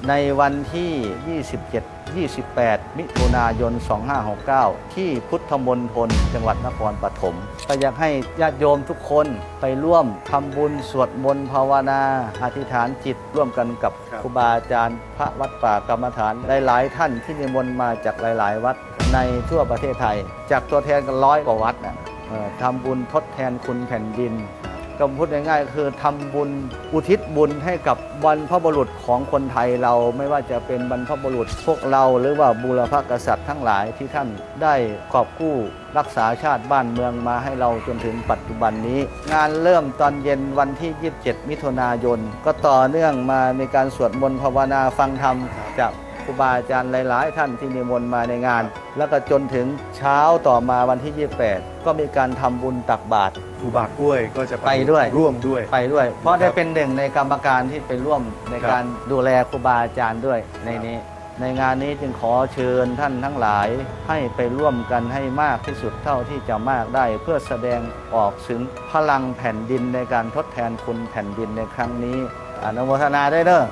ในวันที่ 27-28 มิถุนายน 2569 ที่พุทธมณฑลจังหวัดนครปฐมก็อยากให้ญาติโยมทุกคนไปร่วมทำบุญสวดมนต์ภาวนาอธิษฐานจิตร่วมกันกับครูบาอาจารย์พระวัดป่ากรรมฐานหลายๆท่านที่นิมนต์มาจากหลายๆวัดในทั่วประเทศไทยจากตัวแทนกัน100 กว่าวัดทำบุญทดแทนคุณแผ่นดินก็พูดง่ายๆคือทำบุญอุทิศบุญให้กับบรรพบุรุษของคนไทยเราไม่ว่าจะเป็นบรรพบุรุษพวกเราหรือว่าบูรพกษัตริย์ทั้งหลายที่ท่านได้กอบกู้รักษาชาติบ้านเมืองมาให้เราจนถึงปัจจุบันนี้งานเริ่มตอนเย็นวันที่ 27 มิถุนายนก็ต่อเนื่องมาในการสวดมนต์ภาวนาฟังธรรมจากครูบาอาจารย์หลายๆท่านที่นิมนต์มาในงานแล้วก็จนถึงเช้าต่อมาวันที่ 28 ก็มีการทำบุญตักบาตรครูบากล้วยก็จะไปด้วย ร่วมด้วยไปด้วยเพราะได้เป็นหนึ่งในกรรมการที่ไปร่วมในการดูแลครูบาอาจารย์ด้วยในนี้ในงานนี้จึงขอเชิญท่านทั้งหลายให้ไปร่วมกันให้มากที่สุดเท่าที่จะมากได้เพื่อแสดงออกถึงพลังแผ่นดินในการทดแทนคุณแผ่นดินในครั้งนี้อนุโมทนาได้เด้อ